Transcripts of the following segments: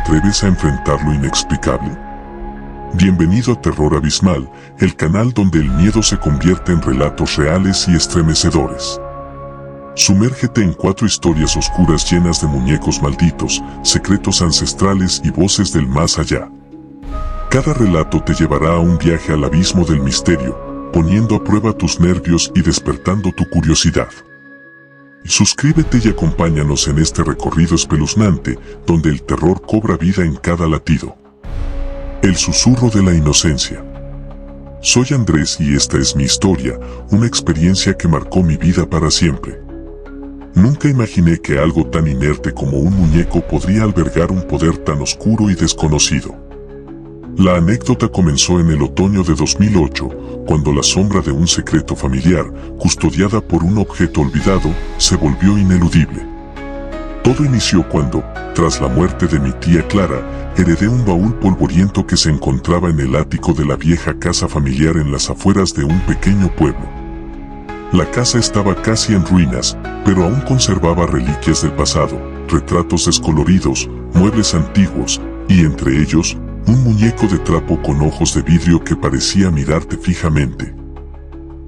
atreves a enfrentar lo inexplicable? Bienvenido a Terror Abismal, el canal donde el miedo se convierte en relatos reales y estremecedores. Sumérgete en 4 historias oscuras llenas de muñecos malditos, secretos ancestrales y voces del más allá. Cada relato te llevará a un viaje al abismo del misterio, poniendo a prueba tus nervios y despertando tu curiosidad. Suscríbete y acompáñanos en este recorrido espeluznante, donde el terror cobra vida en cada latido. El susurro de la inocencia. Soy Andrés y esta es mi historia, una experiencia que marcó mi vida para siempre. Nunca imaginé que algo tan inerte como un muñeco podría albergar un poder tan oscuro y desconocido. La anécdota comenzó en el otoño de 2008, cuando la sombra de un secreto familiar, custodiada por un objeto olvidado, se volvió ineludible. Todo inició cuando, tras la muerte de mi tía Clara, heredé un baúl polvoriento que se encontraba en el ático de la vieja casa familiar en las afueras de un pequeño pueblo. La casa estaba casi en ruinas, pero aún conservaba reliquias del pasado, retratos descoloridos, muebles antiguos, y entre ellos, un muñeco de trapo con ojos de vidrio que parecía mirarte fijamente.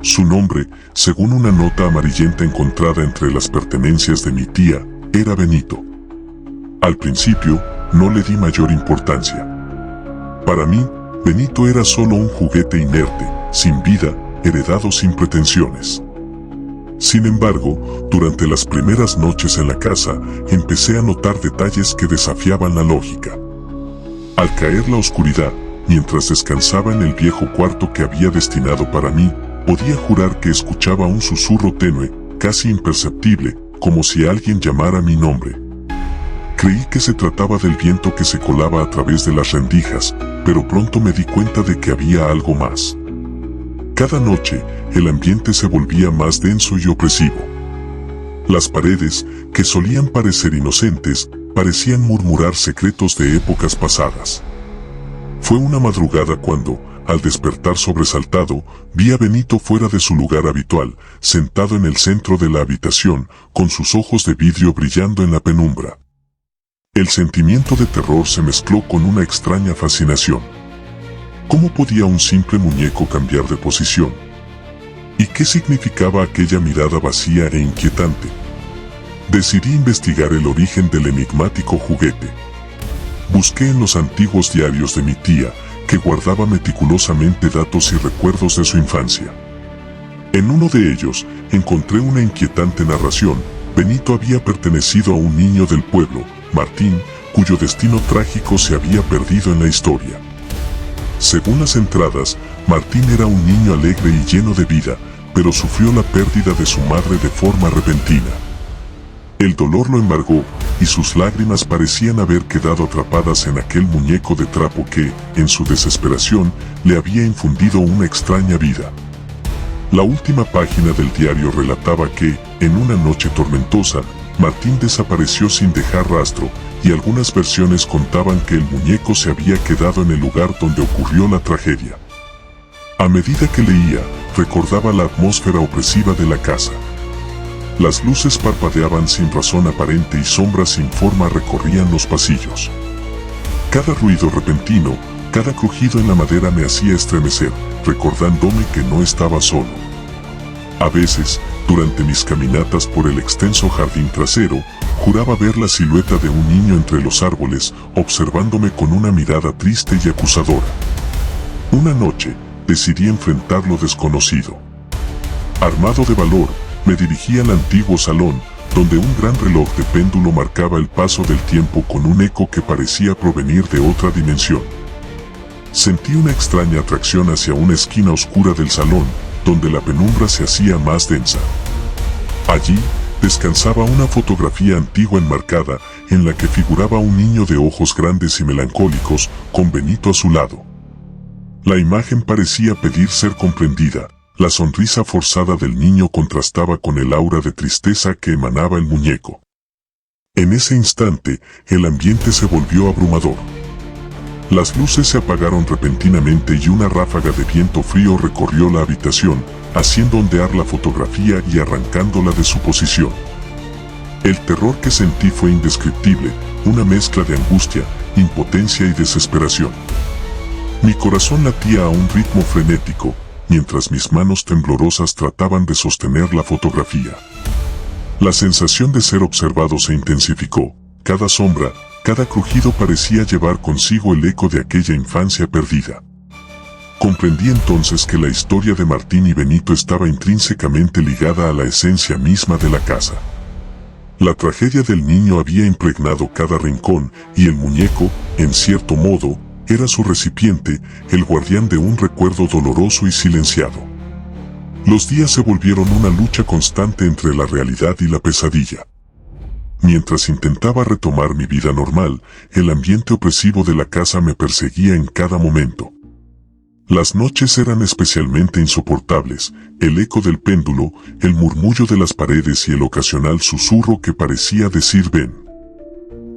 Su nombre, según una nota amarillenta encontrada entre las pertenencias de mi tía, era Benito. Al principio, no le di mayor importancia. Para mí, Benito era solo un juguete inerte, sin vida, heredado sin pretensiones. Sin embargo, durante las primeras noches en la casa, empecé a notar detalles que desafiaban la lógica. Al caer la oscuridad, mientras descansaba en el viejo cuarto que había destinado para mí, podía jurar que escuchaba un susurro tenue, casi imperceptible, como si alguien llamara mi nombre. Creí que se trataba del viento que se colaba a través de las rendijas, pero pronto me di cuenta de que había algo más. Cada noche, el ambiente se volvía más denso y opresivo. Las paredes, que solían parecer inocentes, parecían murmurar secretos de épocas pasadas. Fue una madrugada cuando, al despertar sobresaltado, vi a Benito fuera de su lugar habitual, sentado en el centro de la habitación, con sus ojos de vidrio brillando en la penumbra. El sentimiento de terror se mezcló con una extraña fascinación. ¿Cómo podía un simple muñeco cambiar de posición? ¿Y qué significaba aquella mirada vacía e inquietante? Decidí investigar el origen del enigmático juguete. Busqué en los antiguos diarios de mi tía, que guardaba meticulosamente datos y recuerdos de su infancia. En uno de ellos, encontré una inquietante narración. Benito había pertenecido a un niño del pueblo, Martín, cuyo destino trágico se había perdido en la historia. Según las entradas, Martín era un niño alegre y lleno de vida, pero sufrió la pérdida de su madre de forma repentina. El dolor lo embargó, y sus lágrimas parecían haber quedado atrapadas en aquel muñeco de trapo que, en su desesperación, le había infundido una extraña vida. La última página del diario relataba que, en una noche tormentosa, Martín desapareció sin dejar rastro, y algunas versiones contaban que el muñeco se había quedado en el lugar donde ocurrió la tragedia. A medida que leía, recordaba la atmósfera opresiva de la casa. Las luces parpadeaban sin razón aparente y sombras sin forma recorrían los pasillos. Cada ruido repentino, cada crujido en la madera me hacía estremecer, recordándome que no estaba solo. A veces, durante mis caminatas por el extenso jardín trasero, juraba ver la silueta de un niño entre los árboles, observándome con una mirada triste y acusadora. Una noche, decidí enfrentar lo desconocido. Armado de valor, me dirigí al antiguo salón, donde un gran reloj de péndulo marcaba el paso del tiempo con un eco que parecía provenir de otra dimensión. Sentí una extraña atracción hacia una esquina oscura del salón, donde la penumbra se hacía más densa. Allí, descansaba una fotografía antigua enmarcada, en la que figuraba un niño de ojos grandes y melancólicos, con Benito a su lado. La imagen parecía pedir ser comprendida. La sonrisa forzada del niño contrastaba con el aura de tristeza que emanaba el muñeco. En ese instante, el ambiente se volvió abrumador. Las luces se apagaron repentinamente y una ráfaga de viento frío recorrió la habitación, haciendo ondear la fotografía y arrancándola de su posición. El terror que sentí fue indescriptible, una mezcla de angustia, impotencia y desesperación. Mi corazón latía a un ritmo frenético, mientras mis manos temblorosas trataban de sostener la fotografía. La sensación de ser observado se intensificó. Cada sombra, cada crujido parecía llevar consigo el eco de aquella infancia perdida. Comprendí entonces que la historia de Martín y Benito estaba intrínsecamente ligada a la esencia misma de la casa. La tragedia del niño había impregnado cada rincón, y el muñeco, en cierto modo, era su recipiente, el guardián de un recuerdo doloroso y silenciado. Los días se volvieron una lucha constante entre la realidad y la pesadilla. Mientras intentaba retomar mi vida normal, el ambiente opresivo de la casa me perseguía en cada momento. Las noches eran especialmente insoportables, el eco del péndulo, el murmullo de las paredes y el ocasional susurro que parecía decir ven.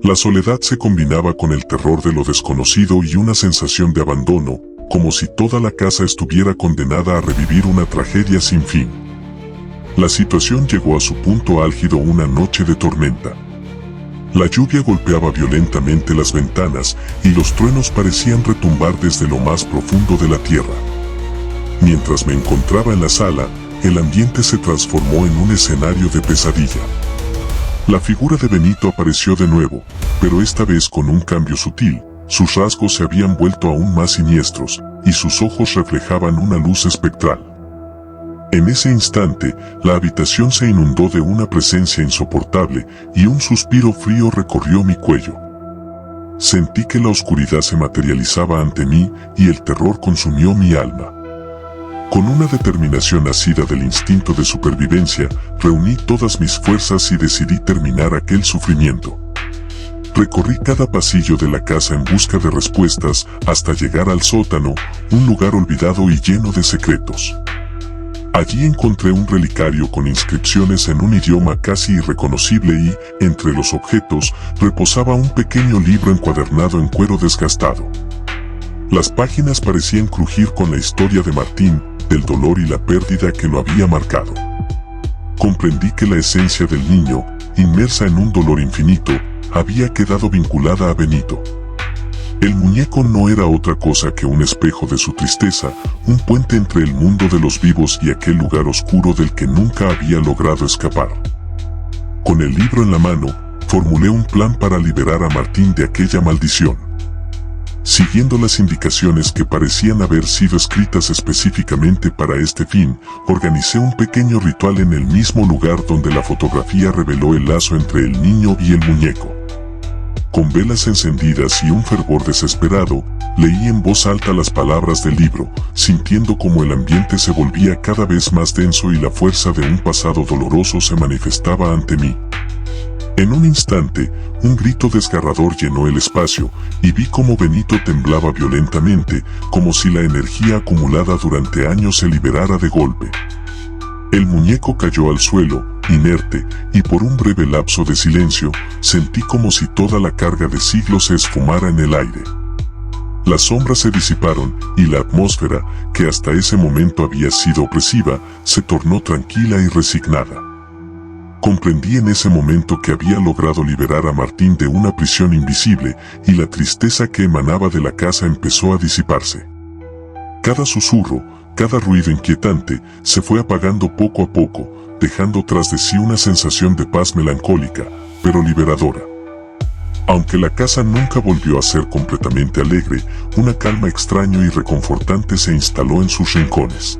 La soledad se combinaba con el terror de lo desconocido y una sensación de abandono, como si toda la casa estuviera condenada a revivir una tragedia sin fin. La situación llegó a su punto álgido una noche de tormenta. La lluvia golpeaba violentamente las ventanas y los truenos parecían retumbar desde lo más profundo de la tierra. Mientras me encontraba en la sala, el ambiente se transformó en un escenario de pesadilla. La figura de Benito apareció de nuevo, pero esta vez con un cambio sutil. Sus rasgos se habían vuelto aún más siniestros, y sus ojos reflejaban una luz espectral. En ese instante, la habitación se inundó de una presencia insoportable, y un suspiro frío recorrió mi cuello. Sentí que la oscuridad se materializaba ante mí, y el terror consumió mi alma. Con una determinación nacida del instinto de supervivencia, reuní todas mis fuerzas y decidí terminar aquel sufrimiento. Recorrí cada pasillo de la casa en busca de respuestas, hasta llegar al sótano, un lugar olvidado y lleno de secretos. Allí encontré un relicario con inscripciones en un idioma casi irreconocible y, entre los objetos, reposaba un pequeño libro encuadernado en cuero desgastado. Las páginas parecían crujir con la historia de Martín, del dolor y la pérdida que lo había marcado. Comprendí que la esencia del niño, inmersa en un dolor infinito, había quedado vinculada a Benito. El muñeco no era otra cosa que un espejo de su tristeza, un puente entre el mundo de los vivos y aquel lugar oscuro del que nunca había logrado escapar. Con el libro en la mano, formulé un plan para liberar a Martín de aquella maldición. Siguiendo las indicaciones que parecían haber sido escritas específicamente para este fin, organicé un pequeño ritual en el mismo lugar donde la fotografía reveló el lazo entre el niño y el muñeco. Con velas encendidas y un fervor desesperado, leí en voz alta las palabras del libro, sintiendo como el ambiente se volvía cada vez más denso y la fuerza de un pasado doloroso se manifestaba ante mí. En un instante, un grito desgarrador llenó el espacio, y vi cómo Benito temblaba violentamente, como si la energía acumulada durante años se liberara de golpe. El muñeco cayó al suelo, inerte, y por un breve lapso de silencio, sentí como si toda la carga de siglos se esfumara en el aire. Las sombras se disiparon, y la atmósfera, que hasta ese momento había sido opresiva, se tornó tranquila y resignada. Comprendí en ese momento que había logrado liberar a Martín de una prisión invisible, y la tristeza que emanaba de la casa empezó a disiparse. Cada susurro, cada ruido inquietante, se fue apagando poco a poco, dejando tras de sí una sensación de paz melancólica, pero liberadora. Aunque la casa nunca volvió a ser completamente alegre, una calma extraña y reconfortante se instaló en sus rincones.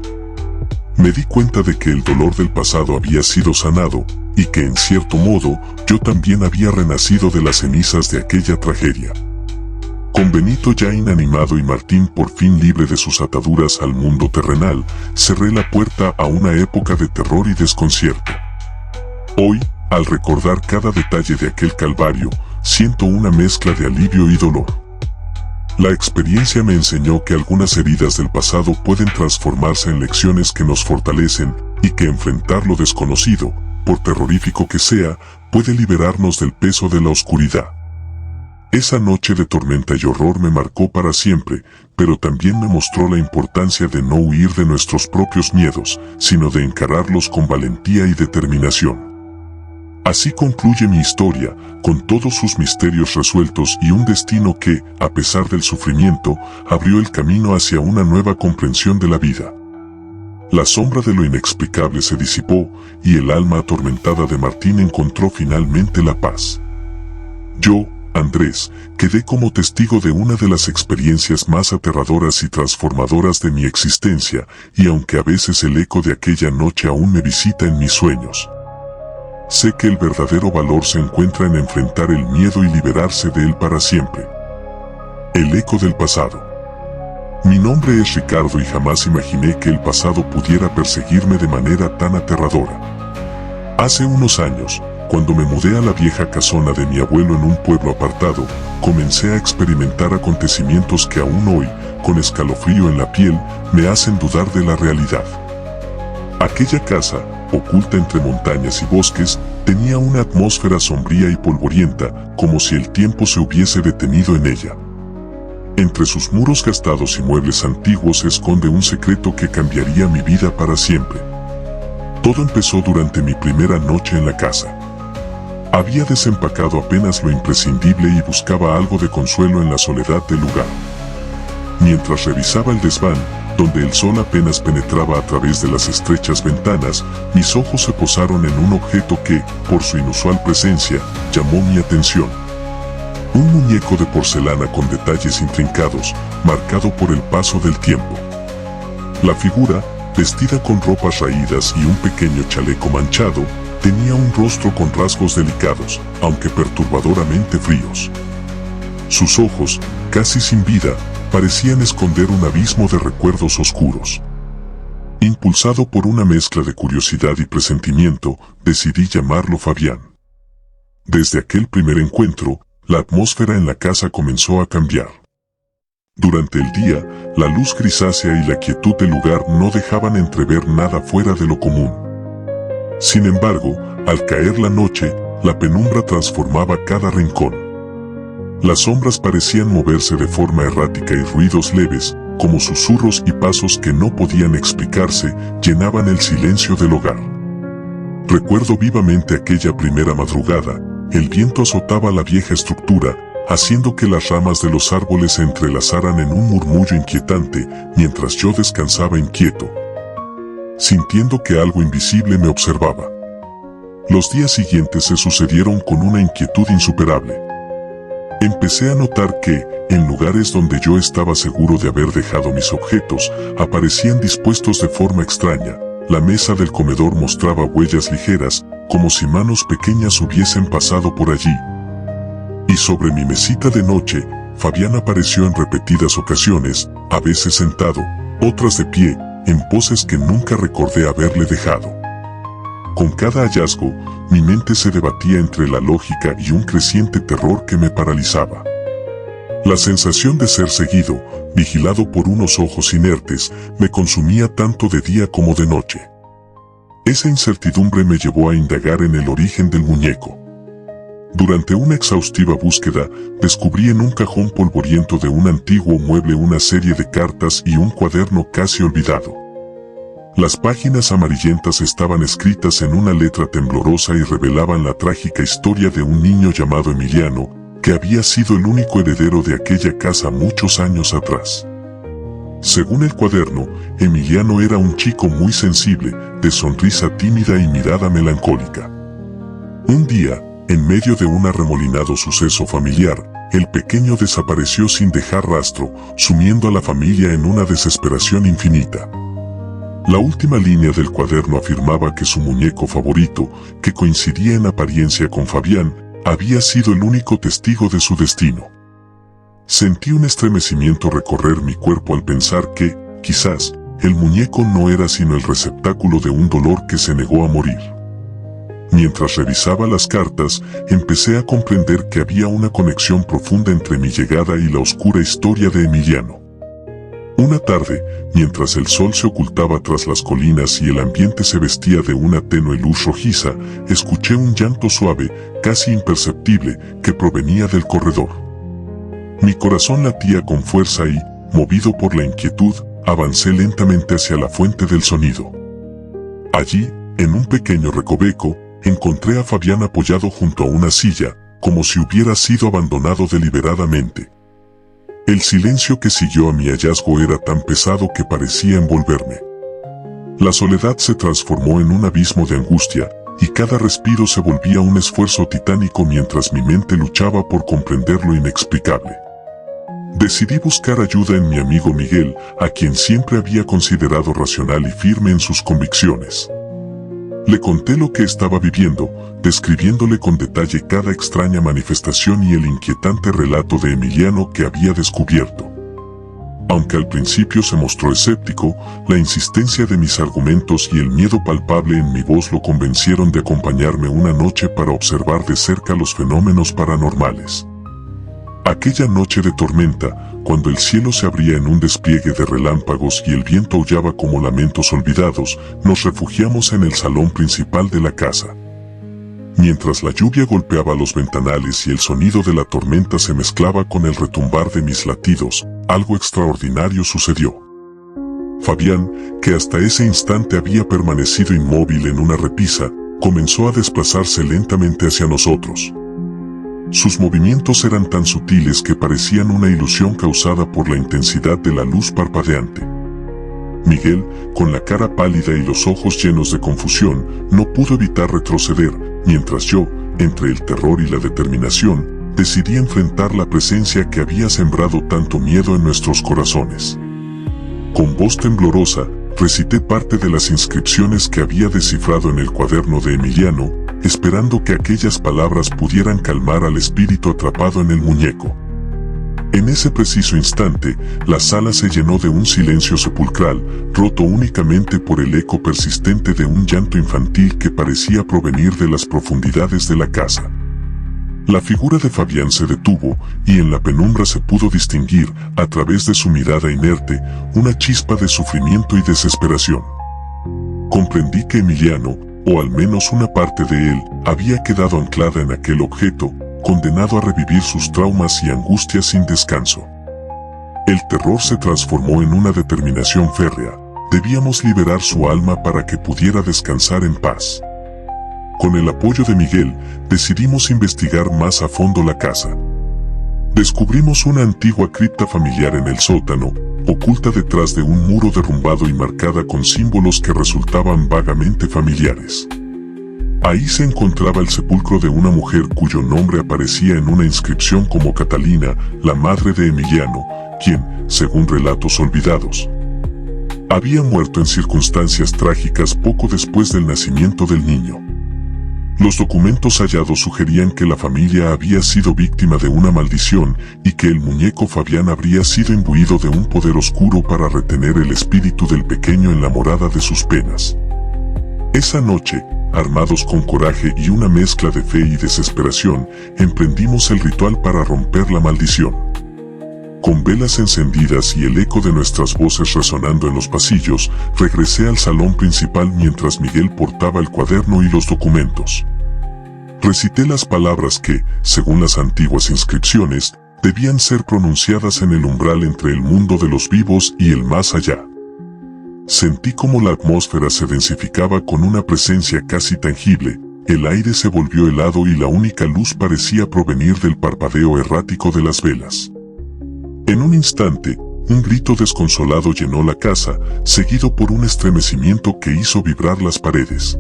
Me di cuenta de que el dolor del pasado había sido sanado, y que en cierto modo, yo también había renacido de las cenizas de aquella tragedia. Con Benito ya inanimado y Martín por fin libre de sus ataduras al mundo terrenal, cerré la puerta a una época de terror y desconcierto. Hoy, al recordar cada detalle de aquel calvario, siento una mezcla de alivio y dolor. La experiencia me enseñó que algunas heridas del pasado pueden transformarse en lecciones que nos fortalecen, y que enfrentar lo desconocido, por terrorífico que sea, puede liberarnos del peso de la oscuridad. Esa noche de tormenta y horror me marcó para siempre, pero también me mostró la importancia de no huir de nuestros propios miedos, sino de encararlos con valentía y determinación. Así concluye mi historia, con todos sus misterios resueltos y un destino que, a pesar del sufrimiento, abrió el camino hacia una nueva comprensión de la vida. La sombra de lo inexplicable se disipó y el alma atormentada de Martín encontró finalmente la paz. Yo, Andrés, quedé como testigo de una de las experiencias más aterradoras y transformadoras de mi existencia, y aunque a veces el eco de aquella noche aún me visita en mis sueños, sé que el verdadero valor se encuentra en enfrentar el miedo y liberarse de él para siempre. El eco del pasado. Mi nombre es Ricardo y jamás imaginé que el pasado pudiera perseguirme de manera tan aterradora. Hace unos años, cuando me mudé a la vieja casona de mi abuelo en un pueblo apartado, comencé a experimentar acontecimientos que aún hoy, con escalofrío en la piel, me hacen dudar de la realidad. Aquella casa, oculta entre montañas y bosques, tenía una atmósfera sombría y polvorienta, como si el tiempo se hubiese detenido en ella. Entre sus muros gastados y muebles antiguos se esconde un secreto que cambiaría mi vida para siempre. Todo empezó durante mi primera noche en la casa. Había desempacado apenas lo imprescindible y buscaba algo de consuelo en la soledad del lugar. Mientras revisaba el desván, donde el sol apenas penetraba a través de las estrechas ventanas, mis ojos se posaron en un objeto que, por su inusual presencia, llamó mi atención. Un muñeco de porcelana con detalles intrincados, marcado por el paso del tiempo. La figura, vestida con ropas raídas y un pequeño chaleco manchado, tenía un rostro con rasgos delicados, aunque perturbadoramente fríos. Sus ojos, casi sin vida, parecían esconder un abismo de recuerdos oscuros. Impulsado por una mezcla de curiosidad y presentimiento, decidí llamarlo Fabián. Desde aquel primer encuentro, la atmósfera en la casa comenzó a cambiar. Durante el día, la luz grisácea y la quietud del lugar no dejaban entrever nada fuera de lo común. Sin embargo, al caer la noche, la penumbra transformaba cada rincón. Las sombras parecían moverse de forma errática y ruidos leves, como susurros y pasos que no podían explicarse, llenaban el silencio del hogar. Recuerdo vivamente aquella primera madrugada. El viento azotaba la vieja estructura, haciendo que las ramas de los árboles se entrelazaran en un murmullo inquietante, mientras yo descansaba inquieto, sintiendo que algo invisible me observaba. Los días siguientes se sucedieron con una inquietud insuperable. Empecé a notar que, en lugares donde yo estaba seguro de haber dejado mis objetos, aparecían dispuestos de forma extraña. La mesa del comedor mostraba huellas ligeras, como si manos pequeñas hubiesen pasado por allí. Y sobre mi mesita de noche, Fabián apareció en repetidas ocasiones, a veces sentado, otras de pie, en poses que nunca recordé haberle dejado. Con cada hallazgo, mi mente se debatía entre la lógica y un creciente terror que me paralizaba. La sensación de ser seguido, vigilado por unos ojos inertes, me consumía tanto de día como de noche. Esa incertidumbre me llevó a indagar en el origen del muñeco. Durante una exhaustiva búsqueda, descubrí en un cajón polvoriento de un antiguo mueble una serie de cartas y un cuaderno casi olvidado. Las páginas amarillentas estaban escritas en una letra temblorosa y revelaban la trágica historia de un niño llamado Emiliano, que había sido el único heredero de aquella casa muchos años atrás. Según el cuaderno, Emiliano era un chico muy sensible, de sonrisa tímida y mirada melancólica. Un día, en medio de un arremolinado suceso familiar, el pequeño desapareció sin dejar rastro, sumiendo a la familia en una desesperación infinita. La última línea del cuaderno afirmaba que su muñeco favorito, que coincidía en apariencia con Fabián, había sido el único testigo de su destino. Sentí un estremecimiento recorrer mi cuerpo al pensar que, quizás, el muñeco no era sino el receptáculo de un dolor que se negó a morir. Mientras revisaba las cartas, empecé a comprender que había una conexión profunda entre mi llegada y la oscura historia de Emiliano. Una tarde, mientras el sol se ocultaba tras las colinas y el ambiente se vestía de una tenue luz rojiza, escuché un llanto suave, casi imperceptible, que provenía del corredor. Mi corazón latía con fuerza y, movido por la inquietud, avancé lentamente hacia la fuente del sonido. Allí, en un pequeño recoveco, encontré a Fabián apoyado junto a una silla, como si hubiera sido abandonado deliberadamente. El silencio que siguió a mi hallazgo era tan pesado que parecía envolverme. La soledad se transformó en un abismo de angustia, y cada respiro se volvía un esfuerzo titánico mientras mi mente luchaba por comprender lo inexplicable. Decidí buscar ayuda en mi amigo Miguel, a quien siempre había considerado racional y firme en sus convicciones. Le conté lo que estaba viviendo, describiéndole con detalle cada extraña manifestación y el inquietante relato de Emiliano que había descubierto. Aunque al principio se mostró escéptico, la insistencia de mis argumentos y el miedo palpable en mi voz lo convencieron de acompañarme una noche para observar de cerca los fenómenos paranormales. Aquella noche de tormenta, cuando el cielo se abría en un despliegue de relámpagos y el viento aullaba como lamentos olvidados, nos refugiamos en el salón principal de la casa. Mientras la lluvia golpeaba los ventanales y el sonido de la tormenta se mezclaba con el retumbar de mis latidos, algo extraordinario sucedió. Fabián, que hasta ese instante había permanecido inmóvil en una repisa, comenzó a desplazarse lentamente hacia nosotros. Sus movimientos eran tan sutiles que parecían una ilusión causada por la intensidad de la luz parpadeante. Miguel, con la cara pálida y los ojos llenos de confusión, no pudo evitar retroceder, mientras yo, entre el terror y la determinación, decidí enfrentar la presencia que había sembrado tanto miedo en nuestros corazones. Con voz temblorosa, recité parte de las inscripciones que había descifrado en el cuaderno de Emiliano, esperando que aquellas palabras pudieran calmar al espíritu atrapado en el muñeco. En ese preciso instante, la sala se llenó de un silencio sepulcral, roto únicamente por el eco persistente de un llanto infantil que parecía provenir de las profundidades de la casa. La figura de Fabián se detuvo, y en la penumbra se pudo distinguir, a través de su mirada inerte, una chispa de sufrimiento y desesperación. Comprendí que Emiliano, o al menos una parte de él, había quedado anclada en aquel objeto, condenado a revivir sus traumas y angustias sin descanso. El terror se transformó en una determinación férrea. Debíamos liberar su alma para que pudiera descansar en paz. Con el apoyo de Miguel, decidimos investigar más a fondo la casa. Descubrimos una antigua cripta familiar en el sótano, oculta detrás de un muro derrumbado y marcada con símbolos que resultaban vagamente familiares. Ahí se encontraba el sepulcro de una mujer cuyo nombre aparecía en una inscripción como Catalina, la madre de Emiliano, quien, según relatos olvidados, había muerto en circunstancias trágicas poco después del nacimiento del niño. Los documentos hallados sugerían que la familia había sido víctima de una maldición y que el muñeco Fabián habría sido imbuido de un poder oscuro para retener el espíritu del pequeño en la morada de sus penas. Esa noche, armados con coraje y una mezcla de fe y desesperación, emprendimos el ritual para romper la maldición. Con velas encendidas y el eco de nuestras voces resonando en los pasillos, regresé al salón principal mientras Miguel portaba el cuaderno y los documentos. Recité las palabras que, según las antiguas inscripciones, debían ser pronunciadas en el umbral entre el mundo de los vivos y el más allá. Sentí como la atmósfera se densificaba con una presencia casi tangible, el aire se volvió helado y la única luz parecía provenir del parpadeo errático de las velas. En un instante, un grito desconsolado llenó la casa, seguido por un estremecimiento que hizo vibrar las paredes.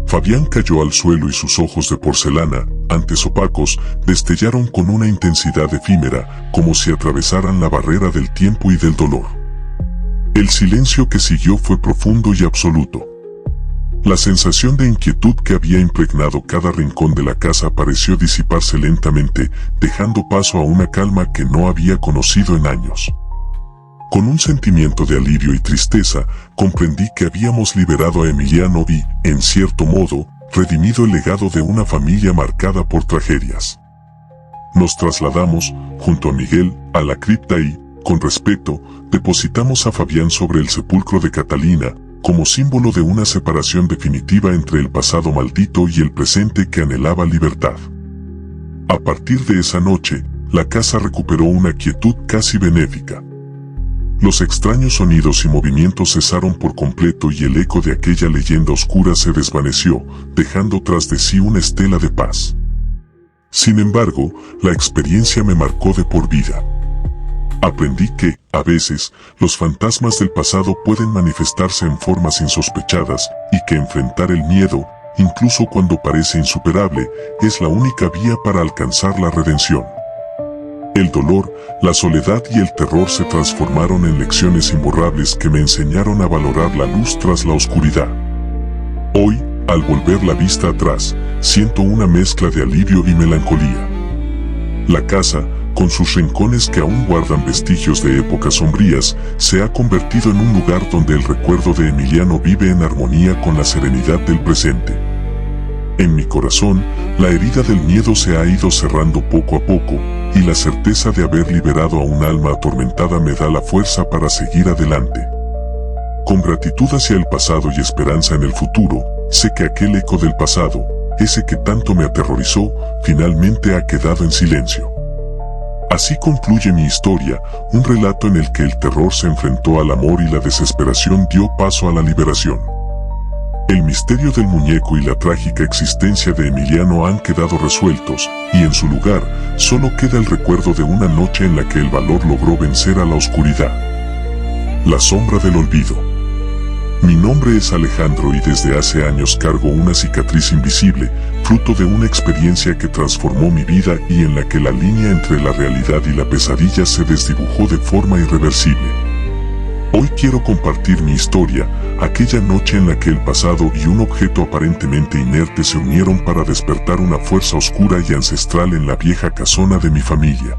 Fabián cayó al suelo y sus ojos de porcelana, antes opacos, destellaron con una intensidad efímera, como si atravesaran la barrera del tiempo y del dolor. El silencio que siguió fue profundo y absoluto. La sensación de inquietud que había impregnado cada rincón de la casa pareció disiparse lentamente, dejando paso a una calma que no había conocido en años. Con un sentimiento de alivio y tristeza, comprendí que habíamos liberado a Emiliano y, en cierto modo, redimido el legado de una familia marcada por tragedias. Nos trasladamos, junto a Miguel, a la cripta y, con respeto, depositamos a Fabián sobre el sepulcro de Catalina, como símbolo de una separación definitiva entre el pasado maldito y el presente que anhelaba libertad. A partir de esa noche, la casa recuperó una quietud casi benéfica. Los extraños sonidos y movimientos cesaron por completo y el eco de aquella leyenda oscura se desvaneció, dejando tras de sí una estela de paz. Sin embargo, la experiencia me marcó de por vida. Aprendí que, a veces, los fantasmas del pasado pueden manifestarse en formas insospechadas y que enfrentar el miedo, incluso cuando parece insuperable, es la única vía para alcanzar la redención. El dolor, la soledad y el terror se transformaron en lecciones imborrables que me enseñaron a valorar la luz tras la oscuridad. Hoy, al volver la vista atrás, siento una mezcla de alivio y melancolía. La casa, con sus rincones que aún guardan vestigios de épocas sombrías, se ha convertido en un lugar donde el recuerdo de Emiliano vive en armonía con la serenidad del presente. En mi corazón, la herida del miedo se ha ido cerrando poco a poco, y la certeza de haber liberado a un alma atormentada me da la fuerza para seguir adelante. Con gratitud hacia el pasado y esperanza en el futuro, sé que aquel eco del pasado, ese que tanto me aterrorizó, finalmente ha quedado en silencio. Así concluye mi historia, un relato en el que el terror se enfrentó al amor y la desesperación dio paso a la liberación. El misterio del muñeco y la trágica existencia de Emiliano han quedado resueltos, y en su lugar, solo queda el recuerdo de una noche en la que el valor logró vencer a la oscuridad. La sombra del olvido. Mi nombre es Alejandro y desde hace años cargo una cicatriz invisible, fruto de una experiencia que transformó mi vida y en la que la línea entre la realidad y la pesadilla se desdibujó de forma irreversible. Hoy quiero compartir mi historia, aquella noche en la que el pasado y un objeto aparentemente inerte se unieron para despertar una fuerza oscura y ancestral en la vieja casona de mi familia.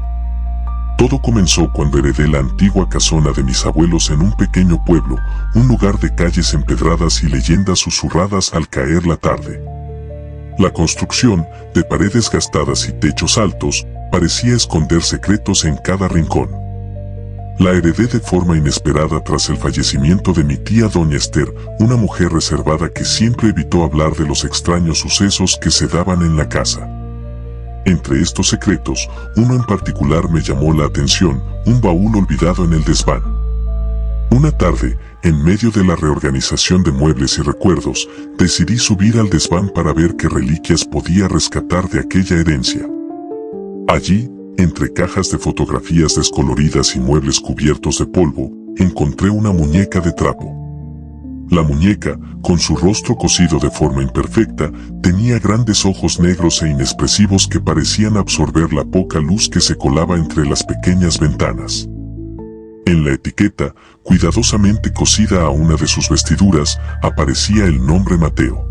Todo comenzó cuando heredé la antigua casona de mis abuelos en un pequeño pueblo, un lugar de calles empedradas y leyendas susurradas al caer la tarde. La construcción, de paredes gastadas y techos altos, parecía esconder secretos en cada rincón. La heredé de forma inesperada tras el fallecimiento de mi tía doña Esther, una mujer reservada que siempre evitó hablar de los extraños sucesos que se daban en la casa. Entre estos secretos, uno en particular me llamó la atención, un baúl olvidado en el desván. Una tarde, en medio de la reorganización de muebles y recuerdos, decidí subir al desván para ver qué reliquias podía rescatar de aquella herencia. Allí, entre cajas de fotografías descoloridas y muebles cubiertos de polvo, encontré una muñeca de trapo. La muñeca, con su rostro cosido de forma imperfecta, tenía grandes ojos negros e inexpresivos que parecían absorber la poca luz que se colaba entre las pequeñas ventanas. En la etiqueta, cuidadosamente cosida a una de sus vestiduras, aparecía el nombre Mateo.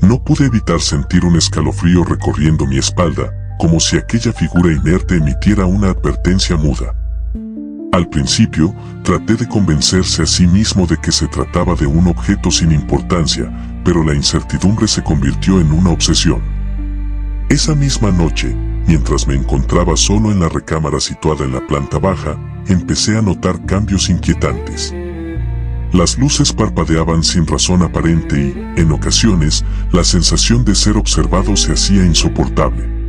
No pude evitar sentir un escalofrío recorriendo mi espalda, como si aquella figura inerte emitiera una advertencia muda. Al principio, traté de convencerse a sí mismo de que se trataba de un objeto sin importancia, pero la incertidumbre se convirtió en una obsesión. Esa misma noche, mientras me encontraba solo en la recámara situada en la planta baja, empecé a notar cambios inquietantes. Las luces parpadeaban sin razón aparente y, en ocasiones, la sensación de ser observado se hacía insoportable.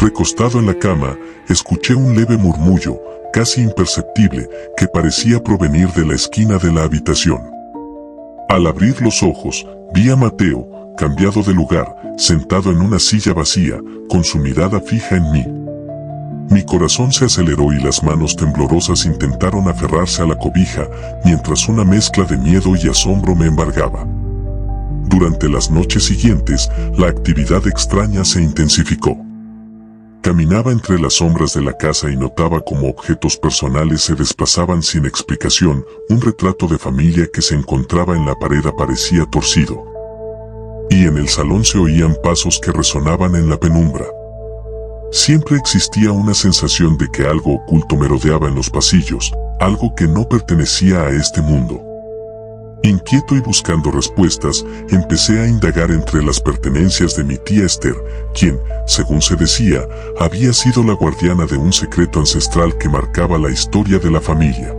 Recostado en la cama, escuché un leve murmullo, casi imperceptible, que parecía provenir de la esquina de la habitación. Al abrir los ojos, vi a Mateo, cambiado de lugar, sentado en una silla vacía, con su mirada fija en mí. Mi corazón se aceleró y las manos temblorosas intentaron aferrarse a la cobija, mientras una mezcla de miedo y asombro me embargaba. Durante las noches siguientes, la actividad extraña se intensificó. Caminaba entre las sombras de la casa y notaba cómo objetos personales se desplazaban sin explicación. Un retrato de familia que se encontraba en la pared aparecía torcido. Y en el salón se oían pasos que resonaban en la penumbra. Siempre existía una sensación de que algo oculto merodeaba en los pasillos, algo que no pertenecía a este mundo. Inquieto y buscando respuestas, empecé a indagar entre las pertenencias de mi tía Esther, quien, según se decía, había sido la guardiana de un secreto ancestral que marcaba la historia de la familia.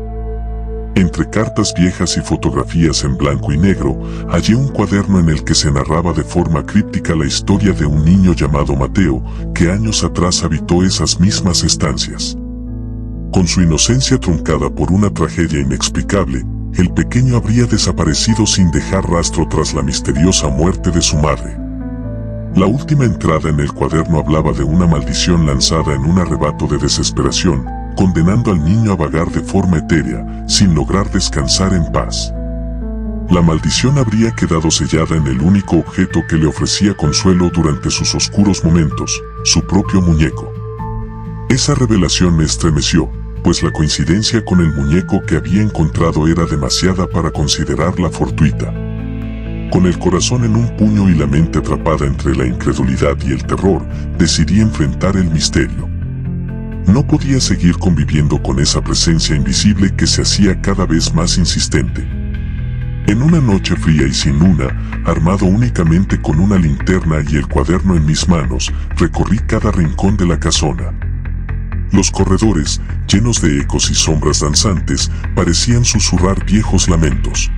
Entre cartas viejas y fotografías en blanco y negro, hallé un cuaderno en el que se narraba de forma críptica la historia de un niño llamado Mateo, que años atrás habitó esas mismas estancias. Con su inocencia truncada por una tragedia inexplicable, el pequeño habría desaparecido sin dejar rastro tras la misteriosa muerte de su madre. La última entrada en el cuaderno hablaba de una maldición lanzada en un arrebato de desesperación, condenando al niño a vagar de forma etérea, sin lograr descansar en paz. La maldición habría quedado sellada en el único objeto que le ofrecía consuelo durante sus oscuros momentos, su propio muñeco. Esa revelación me estremeció, pues la coincidencia con el muñeco que había encontrado era demasiada para considerarla fortuita. Con el corazón en un puño y la mente atrapada entre la incredulidad y el terror, decidí enfrentar el misterio. No podía seguir conviviendo con esa presencia invisible que se hacía cada vez más insistente. En una noche fría y sin luna, armado únicamente con una linterna y el cuaderno en mis manos, recorrí cada rincón de la casona. Los corredores, llenos de ecos y sombras danzantes, parecían susurrar viejos lamentos.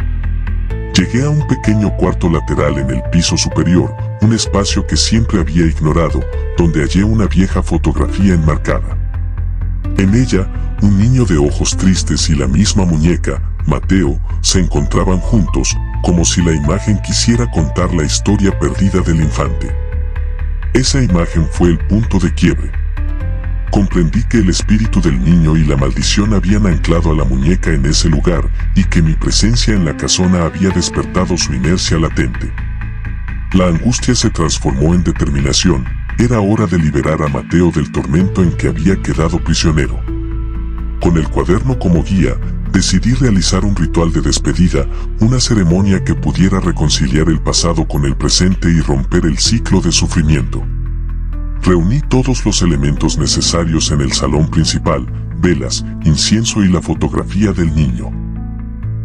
Llegué a un pequeño cuarto lateral en el piso superior, un espacio que siempre había ignorado, donde hallé una vieja fotografía enmarcada. En ella, un niño de ojos tristes y la misma muñeca, Mateo, se encontraban juntos, como si la imagen quisiera contar la historia perdida del infante. Esa imagen fue el punto de quiebre. Comprendí que el espíritu del niño y la maldición habían anclado a la muñeca en ese lugar, y que mi presencia en la casona había despertado su inercia latente. La angustia se transformó en determinación. Era hora de liberar a Mateo del tormento en que había quedado prisionero. Con el cuaderno como guía, decidí realizar un ritual de despedida, una ceremonia que pudiera reconciliar el pasado con el presente y romper el ciclo de sufrimiento. Reuní todos los elementos necesarios en el salón principal: velas, incienso y la fotografía del niño.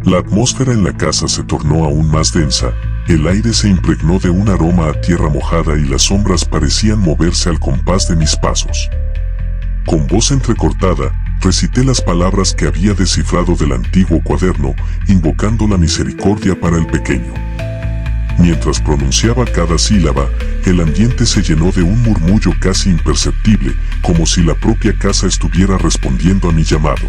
La atmósfera en la casa se tornó aún más densa, el aire se impregnó de un aroma a tierra mojada y las sombras parecían moverse al compás de mis pasos. Con voz entrecortada, recité las palabras que había descifrado del antiguo cuaderno, invocando la misericordia para el pequeño. Mientras pronunciaba cada sílaba, el ambiente se llenó de un murmullo casi imperceptible, como si la propia casa estuviera respondiendo a mi llamado.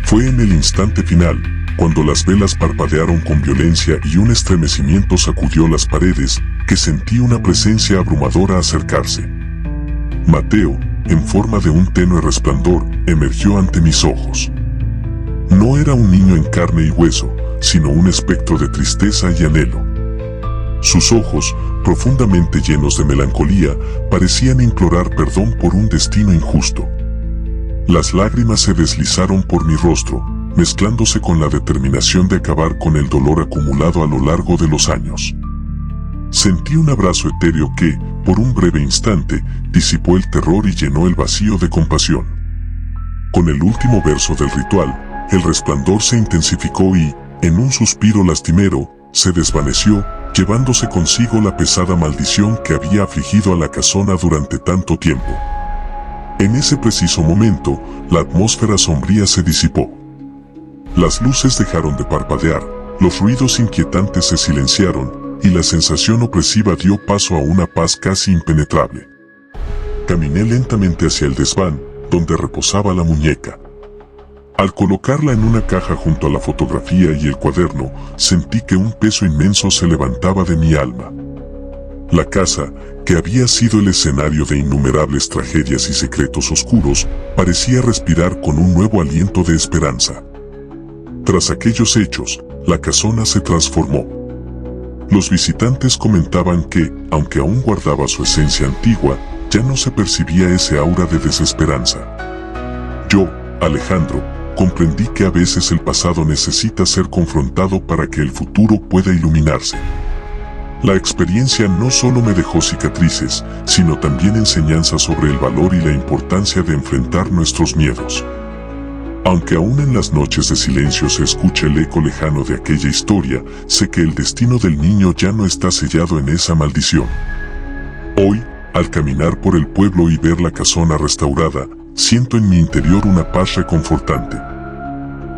Fue en el instante final, cuando las velas parpadearon con violencia y un estremecimiento sacudió las paredes, que sentí una presencia abrumadora acercarse. Mateo, en forma de un tenue resplandor, emergió ante mis ojos. No era un niño en carne y hueso, sino un espectro de tristeza y anhelo. Sus ojos, profundamente llenos de melancolía, parecían implorar perdón por un destino injusto. Las lágrimas se deslizaron por mi rostro, mezclándose con la determinación de acabar con el dolor acumulado a lo largo de los años. Sentí un abrazo etéreo que, por un breve instante, disipó el terror y llenó el vacío de compasión. Con el último verso del ritual, el resplandor se intensificó y, en un suspiro lastimero, se desvaneció, llevándose consigo la pesada maldición que había afligido a la casona durante tanto tiempo. En ese preciso momento, la atmósfera sombría se disipó. Las luces dejaron de parpadear, los ruidos inquietantes se silenciaron, y la sensación opresiva dio paso a una paz casi impenetrable. Caminé lentamente hacia el desván, donde reposaba la muñeca. Al colocarla en una caja junto a la fotografía y el cuaderno, sentí que un peso inmenso se levantaba de mi alma. La casa, que había sido el escenario de innumerables tragedias y secretos oscuros, parecía respirar con un nuevo aliento de esperanza. Tras aquellos hechos, la casona se transformó. Los visitantes comentaban que, aunque aún guardaba su esencia antigua, ya no se percibía ese aura de desesperanza. Yo, Alejandro, comprendí que a veces el pasado necesita ser confrontado para que el futuro pueda iluminarse. La experiencia no solo me dejó cicatrices, sino también enseñanzas sobre el valor y la importancia de enfrentar nuestros miedos. Aunque aún en las noches de silencio se escucha el eco lejano de aquella historia, sé que el destino del niño ya no está sellado en esa maldición. Hoy, al caminar por el pueblo y ver la casona restaurada, siento en mi interior una paz reconfortante.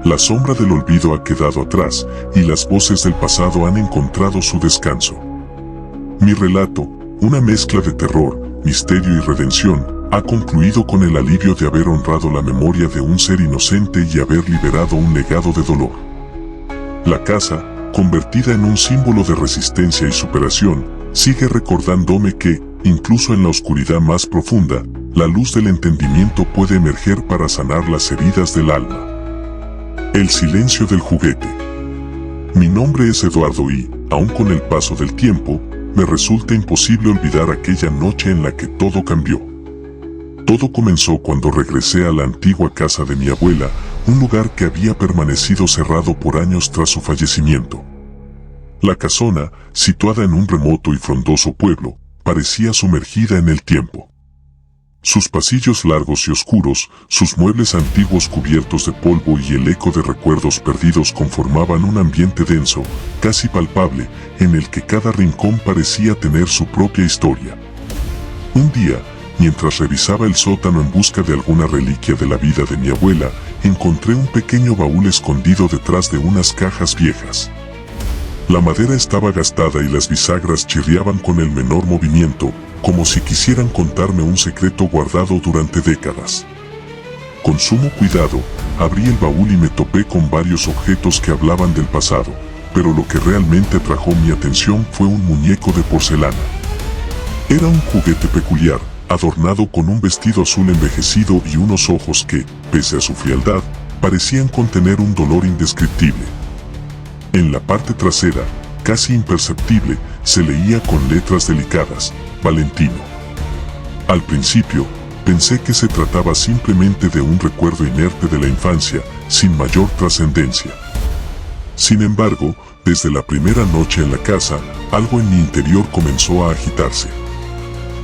La sombra del olvido ha quedado atrás, y las voces del pasado han encontrado su descanso. Mi relato, una mezcla de terror, misterio y redención, ha concluido con el alivio de haber honrado la memoria de un ser inocente y haber liberado un legado de dolor. La casa, convertida en un símbolo de resistencia y superación, sigue recordándome que, incluso en la oscuridad más profunda, la luz del entendimiento puede emerger para sanar las heridas del alma. El silencio del juguete. Mi nombre es Eduardo y, aun con el paso del tiempo, me resulta imposible olvidar aquella noche en la que todo cambió. Todo comenzó cuando regresé a la antigua casa de mi abuela, un lugar que había permanecido cerrado por años tras su fallecimiento. La casona, situada en un remoto y frondoso pueblo, parecía sumergida en el tiempo. Sus pasillos largos y oscuros, sus muebles antiguos cubiertos de polvo y el eco de recuerdos perdidos conformaban un ambiente denso, casi palpable, en el que cada rincón parecía tener su propia historia. Un día, mientras revisaba el sótano en busca de alguna reliquia de la vida de mi abuela, encontré un pequeño baúl escondido detrás de unas cajas viejas. La madera estaba gastada y las bisagras chirriaban con el menor movimiento, como si quisieran contarme un secreto guardado durante décadas. Con sumo cuidado, abrí el baúl y me topé con varios objetos que hablaban del pasado, pero lo que realmente atrajo mi atención fue un muñeco de porcelana. Era un juguete peculiar, adornado con un vestido azul envejecido y unos ojos que, pese a su frialdad, parecían contener un dolor indescriptible. En la parte trasera, casi imperceptible, se leía con letras delicadas, Valentino. Al principio, pensé que se trataba simplemente de un recuerdo inerte de la infancia, sin mayor trascendencia. Sin embargo, desde la primera noche en la casa, algo en mi interior comenzó a agitarse.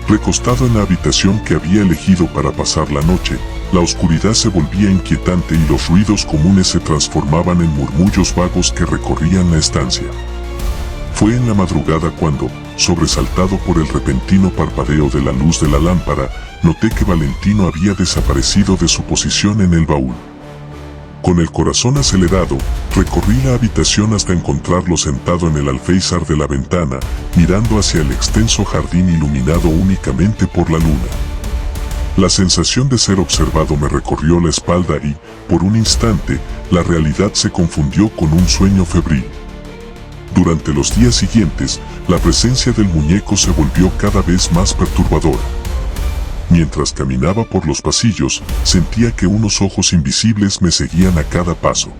Recostado en la habitación que había elegido para pasar la noche, la oscuridad se volvía inquietante y los ruidos comunes se transformaban en murmullos vagos que recorrían la estancia. Fue en la madrugada cuando, sobresaltado por el repentino parpadeo de la luz de la lámpara, noté que Valentino había desaparecido de su posición en el baúl. Con el corazón acelerado, recorrí la habitación hasta encontrarlo sentado en el alféizar de la ventana, mirando hacia el extenso jardín iluminado únicamente por la luna. La sensación de ser observado me recorrió la espalda y, por un instante, la realidad se confundió con un sueño febril. Durante los días siguientes, la presencia del muñeco se volvió cada vez más perturbadora. Mientras caminaba por los pasillos, sentía que unos ojos invisibles me seguían a cada paso.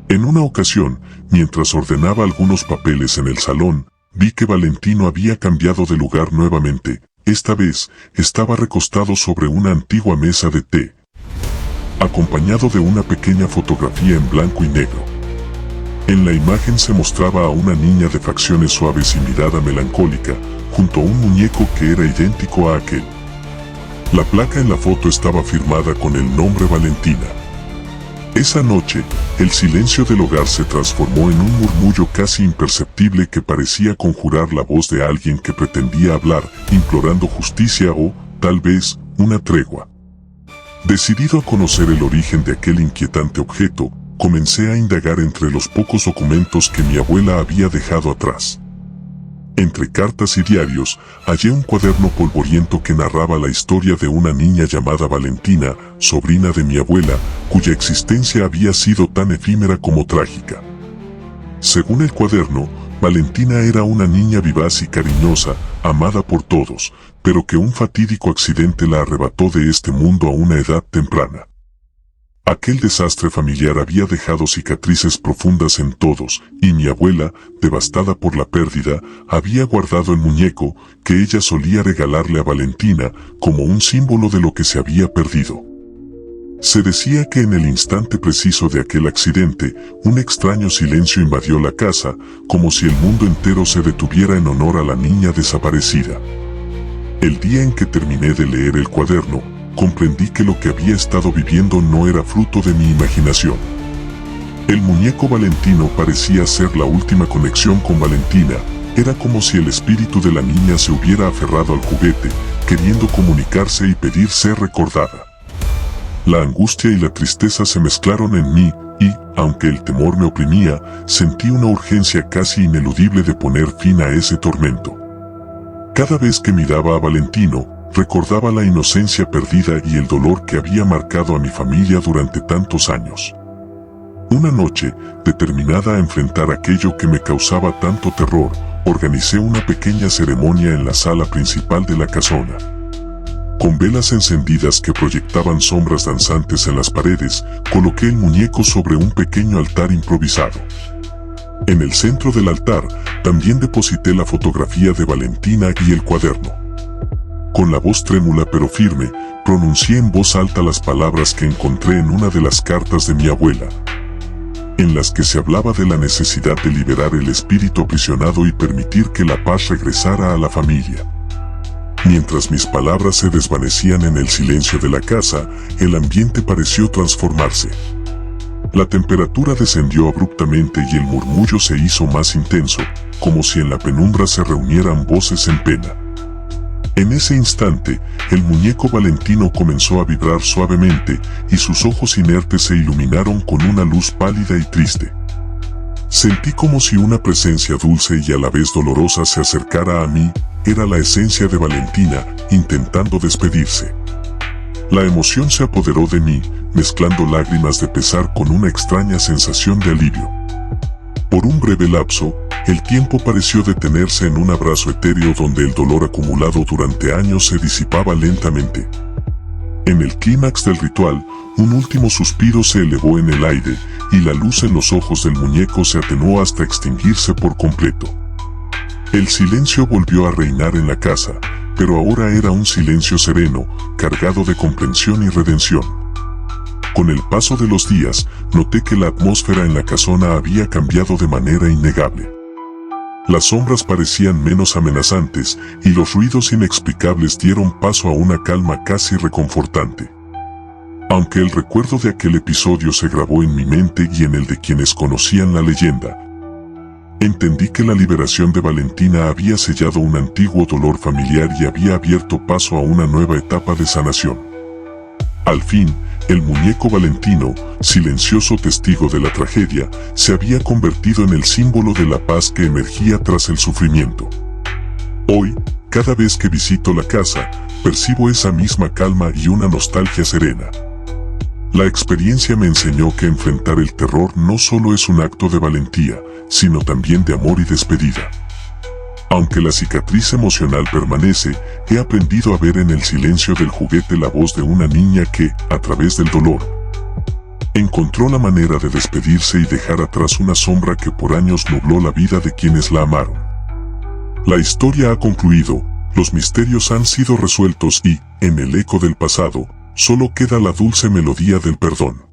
En una ocasión, mientras ordenaba algunos papeles en el salón, vi que Valentino había cambiado de lugar nuevamente. Esta vez, estaba recostado sobre una antigua mesa de té, acompañado de una pequeña fotografía en blanco y negro. En la imagen se mostraba a una niña de facciones suaves y mirada melancólica, junto a un muñeco que era idéntico a aquel. La placa en la foto estaba firmada con el nombre Valentina. Esa noche, el silencio del hogar se transformó en un murmullo casi imperceptible que parecía conjurar la voz de alguien que pretendía hablar, implorando justicia o, tal vez, una tregua. Decidido a conocer el origen de aquel inquietante objeto, comencé a indagar entre los pocos documentos que mi abuela había dejado atrás. Entre cartas y diarios, hallé un cuaderno polvoriento que narraba la historia de una niña llamada Valentina, sobrina de mi abuela, cuya existencia había sido tan efímera como trágica. Según el cuaderno, Valentina era una niña vivaz y cariñosa, amada por todos, pero que un fatídico accidente la arrebató de este mundo a una edad temprana. Aquel desastre familiar había dejado cicatrices profundas en todos, y mi abuela, devastada por la pérdida, había guardado el muñeco que ella solía regalarle a Valentina como un símbolo de lo que se había perdido. Se decía que en el instante preciso de aquel accidente, un extraño silencio invadió la casa, como si el mundo entero se detuviera en honor a la niña desaparecida. El día en que terminé de leer el cuaderno, comprendí que lo que había estado viviendo no era fruto de mi imaginación. El muñeco Valentino parecía ser la última conexión con Valentina. Era como si el espíritu de la niña se hubiera aferrado al juguete, queriendo comunicarse y pedir ser recordada. La angustia y la tristeza se mezclaron en mí, y, aunque el temor me oprimía, sentí una urgencia casi ineludible de poner fin a ese tormento. Cada vez que miraba a Valentino, recordaba la inocencia perdida y el dolor que había marcado a mi familia durante tantos años. Una noche, determinada a enfrentar aquello que me causaba tanto terror, organicé una pequeña ceremonia en la sala principal de la casona. Con velas encendidas que proyectaban sombras danzantes en las paredes, coloqué el muñeco sobre un pequeño altar improvisado. En el centro del altar, también deposité la fotografía de Valentina y el cuaderno. Con la voz trémula pero firme, pronuncié en voz alta las palabras que encontré en una de las cartas de mi abuela, en las que se hablaba de la necesidad de liberar el espíritu aprisionado y permitir que la paz regresara a la familia. Mientras mis palabras se desvanecían en el silencio de la casa, el ambiente pareció transformarse. La temperatura descendió abruptamente y el murmullo se hizo más intenso, como si en la penumbra se reunieran voces en pena. En ese instante, el muñeco Valentino comenzó a vibrar suavemente y sus ojos inertes se iluminaron con una luz pálida y triste. Sentí como si una presencia dulce y a la vez dolorosa se acercara a mí. Era la esencia de Valentina, intentando despedirse. La emoción se apoderó de mí, mezclando lágrimas de pesar con una extraña sensación de alivio. Por un breve lapso, el tiempo pareció detenerse en un abrazo etéreo donde el dolor acumulado durante años se disipaba lentamente. En el clímax del ritual, un último suspiro se elevó en el aire, y la luz en los ojos del muñeco se atenuó hasta extinguirse por completo. El silencio volvió a reinar en la casa, pero ahora era un silencio sereno, cargado de comprensión y redención. Con el paso de los días, noté que la atmósfera en la casona había cambiado de manera innegable. Las sombras parecían menos amenazantes, y los ruidos inexplicables dieron paso a una calma casi reconfortante. Aunque el recuerdo de aquel episodio se grabó en mi mente y en el de quienes conocían la leyenda, entendí que la liberación de Valentina había sellado un antiguo dolor familiar y había abierto paso a una nueva etapa de sanación. Al fin, el muñeco Valentino, silencioso testigo de la tragedia, se había convertido en el símbolo de la paz que emergía tras el sufrimiento. Hoy, cada vez que visito la casa, percibo esa misma calma y una nostalgia serena. La experiencia me enseñó que enfrentar el terror no solo es un acto de valentía, sino también de amor y despedida. Aunque la cicatriz emocional permanece, he aprendido a ver en el silencio del juguete la voz de una niña que, a través del dolor, encontró la manera de despedirse y dejar atrás una sombra que por años nubló la vida de quienes la amaron. La historia ha concluido, los misterios han sido resueltos y, en el eco del pasado, solo queda la dulce melodía del perdón.